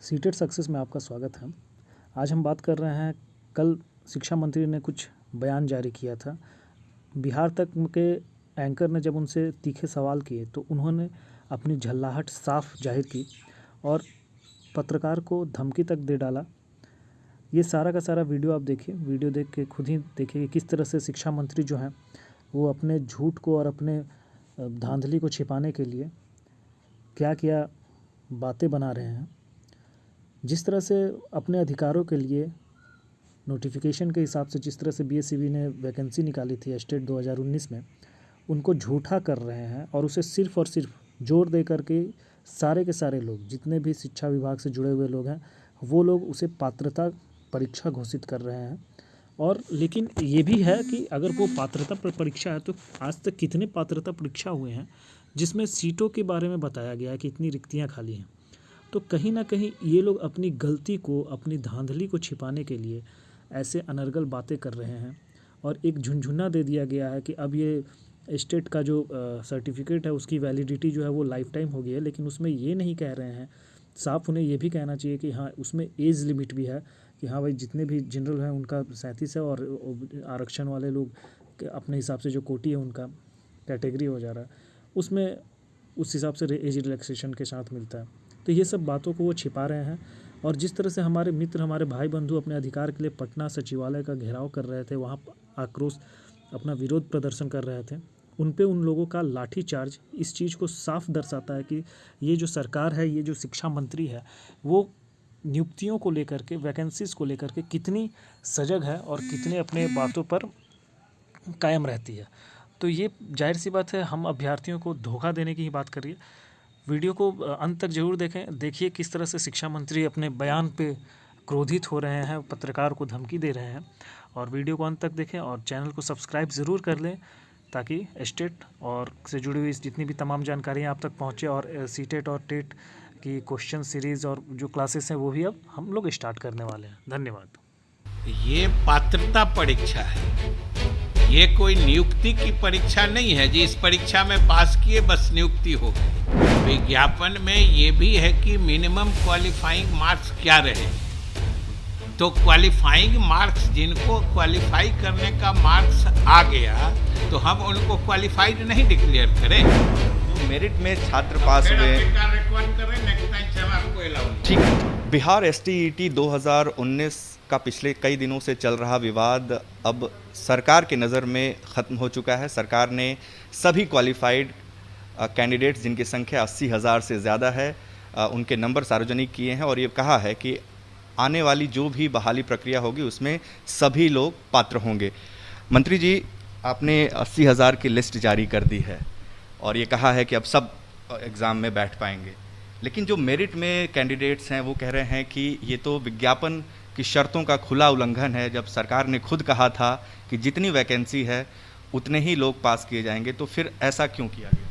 CTET success में आपका स्वागत है। आज हम बात कर रहे हैं, कल शिक्षा मंत्री ने कुछ बयान जारी किया था। बिहार तक के एंकर ने जब उनसे तीखे सवाल किए तो उन्होंने अपनी झल्लाहट साफ जाहिर की और पत्रकार को धमकी तक दे डाला। ये सारा का सारा वीडियो आप देखिए, वीडियो देख के खुद ही देखिए कि किस तरह से शिक्षा मंत्री जो हैं वो अपने झूठ को और अपने धांधली को छिपाने के लिए क्या क्या बातें बना रहे हैं। जिस तरह से अपने अधिकारों के लिए नोटिफिकेशन के हिसाब से जिस तरह से बीएसईबी ने वैकेंसी निकाली थी स्टेट 2019 में, उनको झूठा कर रहे हैं और उसे सिर्फ़ और सिर्फ जोर दे करके सारे के सारे लोग, जितने भी शिक्षा विभाग से जुड़े हुए लोग हैं, वो लोग उसे पात्रता परीक्षा घोषित कर रहे हैं। और लेकिन ये भी है कि अगर वो पात्रता परीक्षा है तो आज तक कितने पात्रता परीक्षा हुए हैं जिसमें सीटों के बारे में बताया गया है कि इतनी रिक्तियाँ खाली हैं। तो कहीं ना कहीं ये लोग अपनी गलती को, अपनी धांधली को छिपाने के लिए ऐसे अनर्गल बातें कर रहे हैं और एक झुनझुना दे दिया गया है कि अब ये स्टेट का जो सर्टिफिकेट है उसकी वैलिडिटी जो है वो लाइफ टाइम हो गई है। लेकिन उसमें ये नहीं कह रहे हैं, साफ उन्हें ये भी कहना चाहिए कि हाँ उसमें एज लिमिट भी है कि हाँ भाई जितने भी जनरल हैं उनका 37 है और आरक्षण वाले लोग अपने हिसाब से जो कोटी है उनका कैटेगरी हो जा रहा है उसमें उस हिसाब से एज रिलैक्सेशन के साथ मिलता है। तो ये सब बातों को वो छिपा रहे हैं। और जिस तरह से हमारे मित्र, हमारे भाई बंधु अपने अधिकार के लिए पटना सचिवालय का घेराव कर रहे थे, वहाँ आक्रोश अपना विरोध प्रदर्शन कर रहे थे, उन पे उन लोगों का लाठी चार्ज इस चीज़ को साफ दर्शाता है कि ये जो सरकार है, ये जो शिक्षा मंत्री है, वो नियुक्तियों को लेकर के, वैकेंसीज़ को लेकर के कितनी सजग है और कितने अपने बातों पर कायम रहती है। तो ये जाहिर सी बात है, हम अभ्यर्थियों को धोखा देने की ही बात करिए। वीडियो को अंत तक जरूर देखें, देखिए किस तरह से शिक्षा मंत्री अपने बयान पे क्रोधित हो रहे हैं, पत्रकार को धमकी दे रहे हैं। और वीडियो को अंत तक देखें और चैनल को सब्सक्राइब ज़रूर कर लें ताकि स्टेट और से जुड़ी हुई जितनी भी तमाम जानकारियाँ आप तक पहुँचे। और सीटेट और टेट की क्वेश्चन सीरीज़ और जो क्लासेस हैं वो भी अब हम लोग स्टार्ट करने वाले हैं। धन्यवाद। ये पात्रता परीक्षा है, ये कोई नियुक्ति की परीक्षा नहीं है जी इस परीक्षा में पास किए बस नियुक्ति हो गई। विज्ञापन में ये भी है कि मिनिमम क्वालिफाइंग मार्क्स क्या रहे, तो क्वालिफाइंग मार्क्स, जिनको क्वालिफाई करने का मार्क्स आ गया तो हम उनको क्वालिफाइड नहीं डिक्लेयर करें। मेरिट में छात्र पास हुए। ठीक, बिहार एसटीईटी 2019 का पिछले कई दिनों से चल रहा विवाद अब सरकार के नज़र में ख़त्म हो चुका है। सरकार ने सभी क्वालिफाइड कैंडिडेट्स जिनकी संख्या 80,000 से ज़्यादा है उनके नंबर सार्वजनिक किए हैं और ये कहा है कि आने वाली जो भी बहाली प्रक्रिया होगी उसमें सभी लोग पात्र होंगे। मंत्री जी, आपने 80,000 की लिस्ट जारी कर दी है और ये कहा है कि अब सब एग्ज़ाम में बैठ पाएंगे, लेकिन जो मेरिट में कैंडिडेट्स हैं वो कह रहे हैं कि ये तो विज्ञापन की शर्तों का खुला उल्लंघन है। जब सरकार ने खुद कहा था कि जितनी वैकेंसी है उतने ही लोग पास किए जाएंगे, तो फिर ऐसा क्यों किया गया?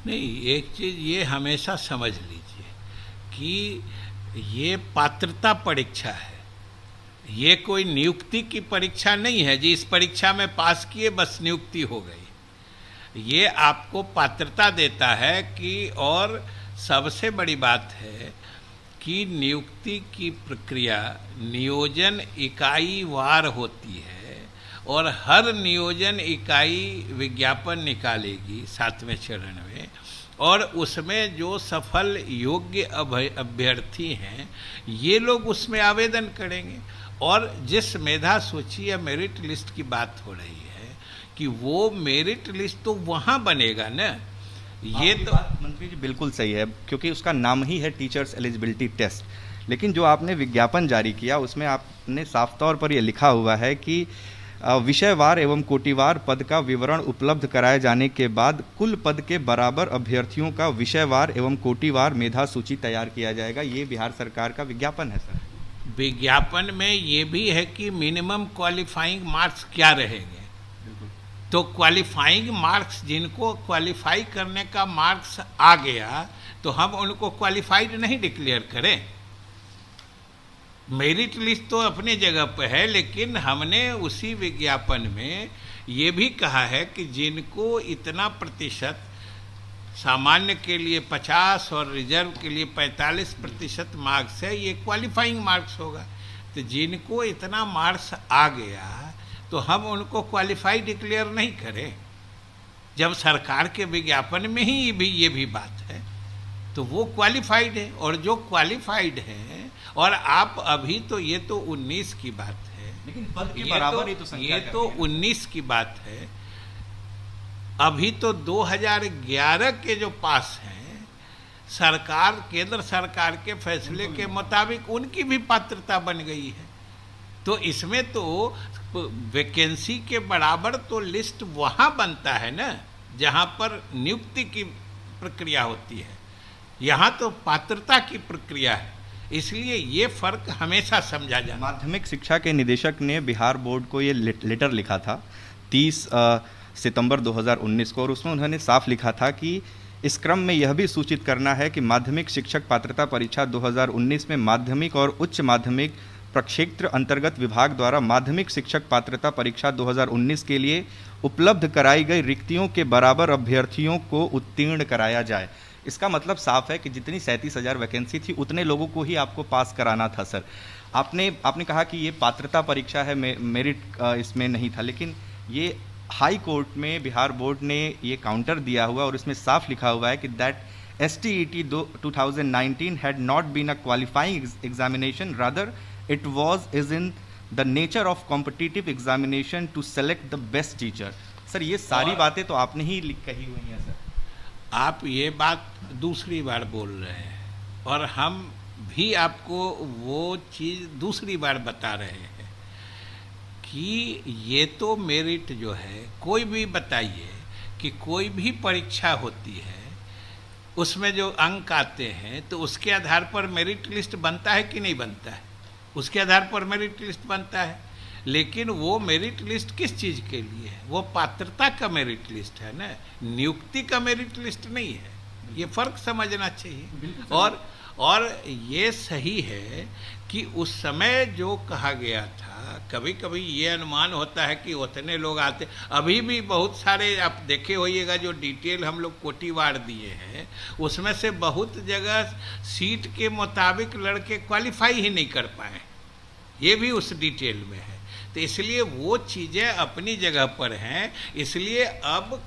नहीं, एक चीज़ ये हमेशा समझ लीजिए कि ये पात्रता परीक्षा है, ये कोई नियुक्ति की परीक्षा नहीं है जी इस परीक्षा में पास किए बस नियुक्ति हो गई। ये आपको पात्रता देता है कि, और सबसे बड़ी बात है कि नियुक्ति की प्रक्रिया नियोजन इकाई वार होती है और हर नियोजन इकाई विज्ञापन निकालेगी 7वें चरण में, और उसमें जो सफल योग्य अभ्यर्थी हैं ये लोग उसमें आवेदन करेंगे। और जिस मेधा सूची या मेरिट लिस्ट की बात हो रही है कि वो मेरिट लिस्ट तो वहाँ बनेगा ना। ये तो मंत्री जी बिल्कुल सही है, क्योंकि उसका नाम ही है टीचर्स एलिजिबिलिटी टेस्ट। लेकिन जो आपने विज्ञापन जारी किया उसमें आपने साफ तौर पर यह लिखा हुआ है कि विषयवार एवं कोटिवार पद का विवरण उपलब्ध कराए जाने के बाद कुल पद के बराबर अभ्यर्थियों का विषयवार एवं कोटिवार मेधा सूची तैयार किया जाएगा। ये बिहार सरकार का विज्ञापन है सर। विज्ञापन में ये भी है कि मिनिमम क्वालिफाइंग मार्क्स क्या रहेंगे, तो क्वालिफाइंग मार्क्स, जिनको क्वालिफाई करने का मार्क्स आ गया तो हम उनको क्वालिफाइड नहीं डिक्लेयर करें। मेरिट लिस्ट तो अपनी जगह पर है, लेकिन हमने उसी विज्ञापन में ये भी कहा है कि जिनको इतना प्रतिशत सामान्य के लिए 50 और रिजर्व के लिए 45% मार्क्स है, ये क्वालिफाइंग मार्क्स होगा। तो जिनको इतना मार्क्स आ गया तो हम उनको क्वालिफाई डिक्लेयर नहीं करें? जब सरकार के विज्ञापन में ही ये भी बात है, तो वो क्वालिफाइड है। और जो क्वालिफाइड है, और आप अभी तो ये तो 19 की बात है, लेकिन पद के बराबर ही तो संख्या ये तो 19 की बात है। अभी तो 2011 के जो पास हैं, सरकार, केंद्र सरकार के फैसले के मुताबिक उनकी भी पात्रता बन गई है। तो इसमें तो वैकेंसी के बराबर तो लिस्ट वहाँ बनता है ना जहाँ पर नियुक्ति की प्रक्रिया होती है, यहाँ तो पात्रता की प्रक्रिया है। इसलिए ये फर्क हमेशा समझा जाना। माध्यमिक शिक्षा के निदेशक ने बिहार बोर्ड को ये लेटर लिखा था 30 सितंबर 2019 को, और उसमें उन्होंने साफ लिखा था कि इस क्रम में यह भी सूचित करना है कि माध्यमिक शिक्षक पात्रता परीक्षा 2019 में माध्यमिक और उच्च माध्यमिक प्रक्षेत्र अंतर्गत विभाग द्वारा माध्यमिक शिक्षक पात्रता परीक्षा 2019 के लिए उपलब्ध कराई गई रिक्तियों के बराबर अभ्यर्थियों को उत्तीर्ण कराया जाए। इसका मतलब साफ है कि जितनी 37,000 वैकेंसी थी उतने लोगों को ही आपको पास कराना था। सर, आपने कहा कि ये पात्रता परीक्षा है, मेरिट इसमें नहीं था, लेकिन ये हाई कोर्ट में बिहार बोर्ड ने ये काउंटर दिया हुआ और इसमें साफ लिखा हुआ है कि that STET 2019 had not been a qualifying examination, rather it is in the nature of competitive examination to select the best teacher। Sir, ये सारी बातें तो आपने ही कही हुई हैं। सर, आप ये बात दूसरी बार बोल रहे हैं और हम भी आपको वो चीज़ दूसरी बार बता रहे हैं कि ये तो मेरिट जो है, कोई भी बताइए कि कोई भी परीक्षा होती है उसमें जो अंक आते हैं तो उसके आधार पर मेरिट लिस्ट बनता है कि नहीं बनता है? उसके आधार पर मेरिट लिस्ट बनता है। लेकिन वो मेरिट लिस्ट किस चीज़ के लिए है? वो पात्रता का मेरिट लिस्ट है ना, नियुक्ति का मेरिट लिस्ट नहीं है। ये फर्क समझना चाहिए। और ये सही है कि उस समय जो कहा गया था, कभी कभी ये अनुमान होता है कि उतने लोग आते, अभी भी बहुत सारे आप देखे होइएगा जो डिटेल हम लोग कोटिवार दिए हैं, उसमें से बहुत जगह सीट के मुताबिक लड़के क्वालिफाई ही नहीं कर पाए, ये भी उस डिटेल में है। तो इसलिए वो चीज़ें अपनी जगह पर हैं। इसलिए अब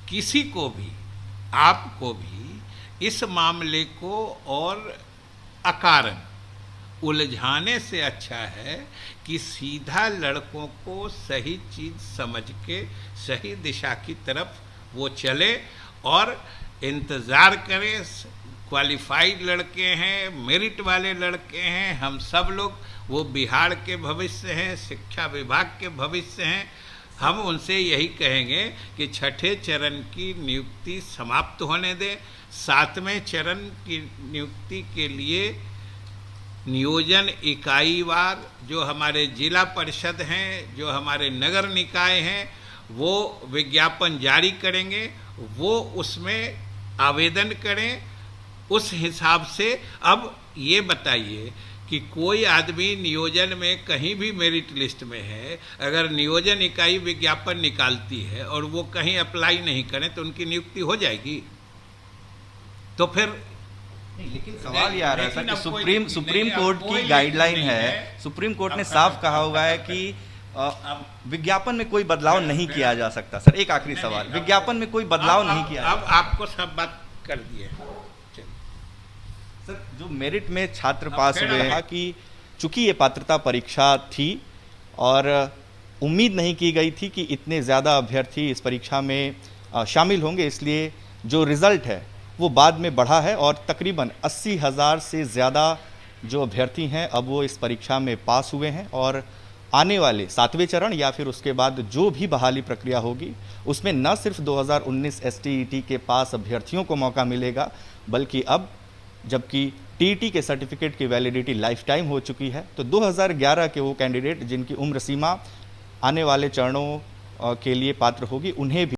किसी को भी, आपको भी इस मामले को और अकारण उलझाने से अच्छा है कि सीधा लड़कों को सही चीज़ समझ के सही दिशा की तरफ वो चले और इंतज़ार करें। क्वालिफाइड लड़के हैं, मेरिट वाले लड़के हैं, हम सब लोग, वो बिहार के भविष्य हैं, शिक्षा विभाग के भविष्य हैं। हम उनसे यही कहेंगे कि छठे चरण की नियुक्ति समाप्त होने दें। 7वें चरण की नियुक्ति के लिए नियोजन इकाईवार जो हमारे जिला परिषद हैं, जो हमारे नगर निकाय हैं, वो विज्ञापन जारी करेंगे, वो उसमें आवेदन करें। उस हिसाब से अब ये बताइए कि कोई आदमी नियोजन में कहीं भी मेरिट लिस्ट में है, अगर नियोजन इकाई विज्ञापन निकालती है और वो कहीं अप्लाई नहीं करें तो उनकी नियुक्ति हो जाएगी? तो फिर लेकिन सवाल ये आ रहा है कि सुप्रीम कोर्ट की गाइडलाइन है, सुप्रीम कोर्ट ने साफ कहा हुआ है कि विज्ञापन में कोई बदलाव नहीं किया जा सकता। सर, एक आखिरी सवाल, विज्ञापन में कोई बदलाव नहीं किया, अब आपको सब बात कर दिए। सर, जो मेरिट में छात्र पास हुए हैं कि चूंकि ये पात्रता परीक्षा थी और उम्मीद नहीं की गई थी कि इतने ज़्यादा अभ्यर्थी इस परीक्षा में शामिल होंगे, इसलिए जो रिज़ल्ट है वो बाद में बढ़ा है और तकरीबन 80,000 से ज़्यादा जो अभ्यर्थी हैं अब वो इस परीक्षा में पास हुए हैं। और आने वाले 7वें चरण या फिर उसके बाद जो भी बहाली प्रक्रिया होगी उसमें न सिर्फ 2019 STET के पास अभ्यर्थियों को मौका मिलेगा, बल्कि अब जबकि TET के सर्टिफिकेट की वैलिडिटी लाइफ टाइम हो चुकी है, तो 2011 के वो कैंडिडेट जिनकी उम्र सीमा आने वाले चरणों के लिए पात्र होगी, उन्हें भी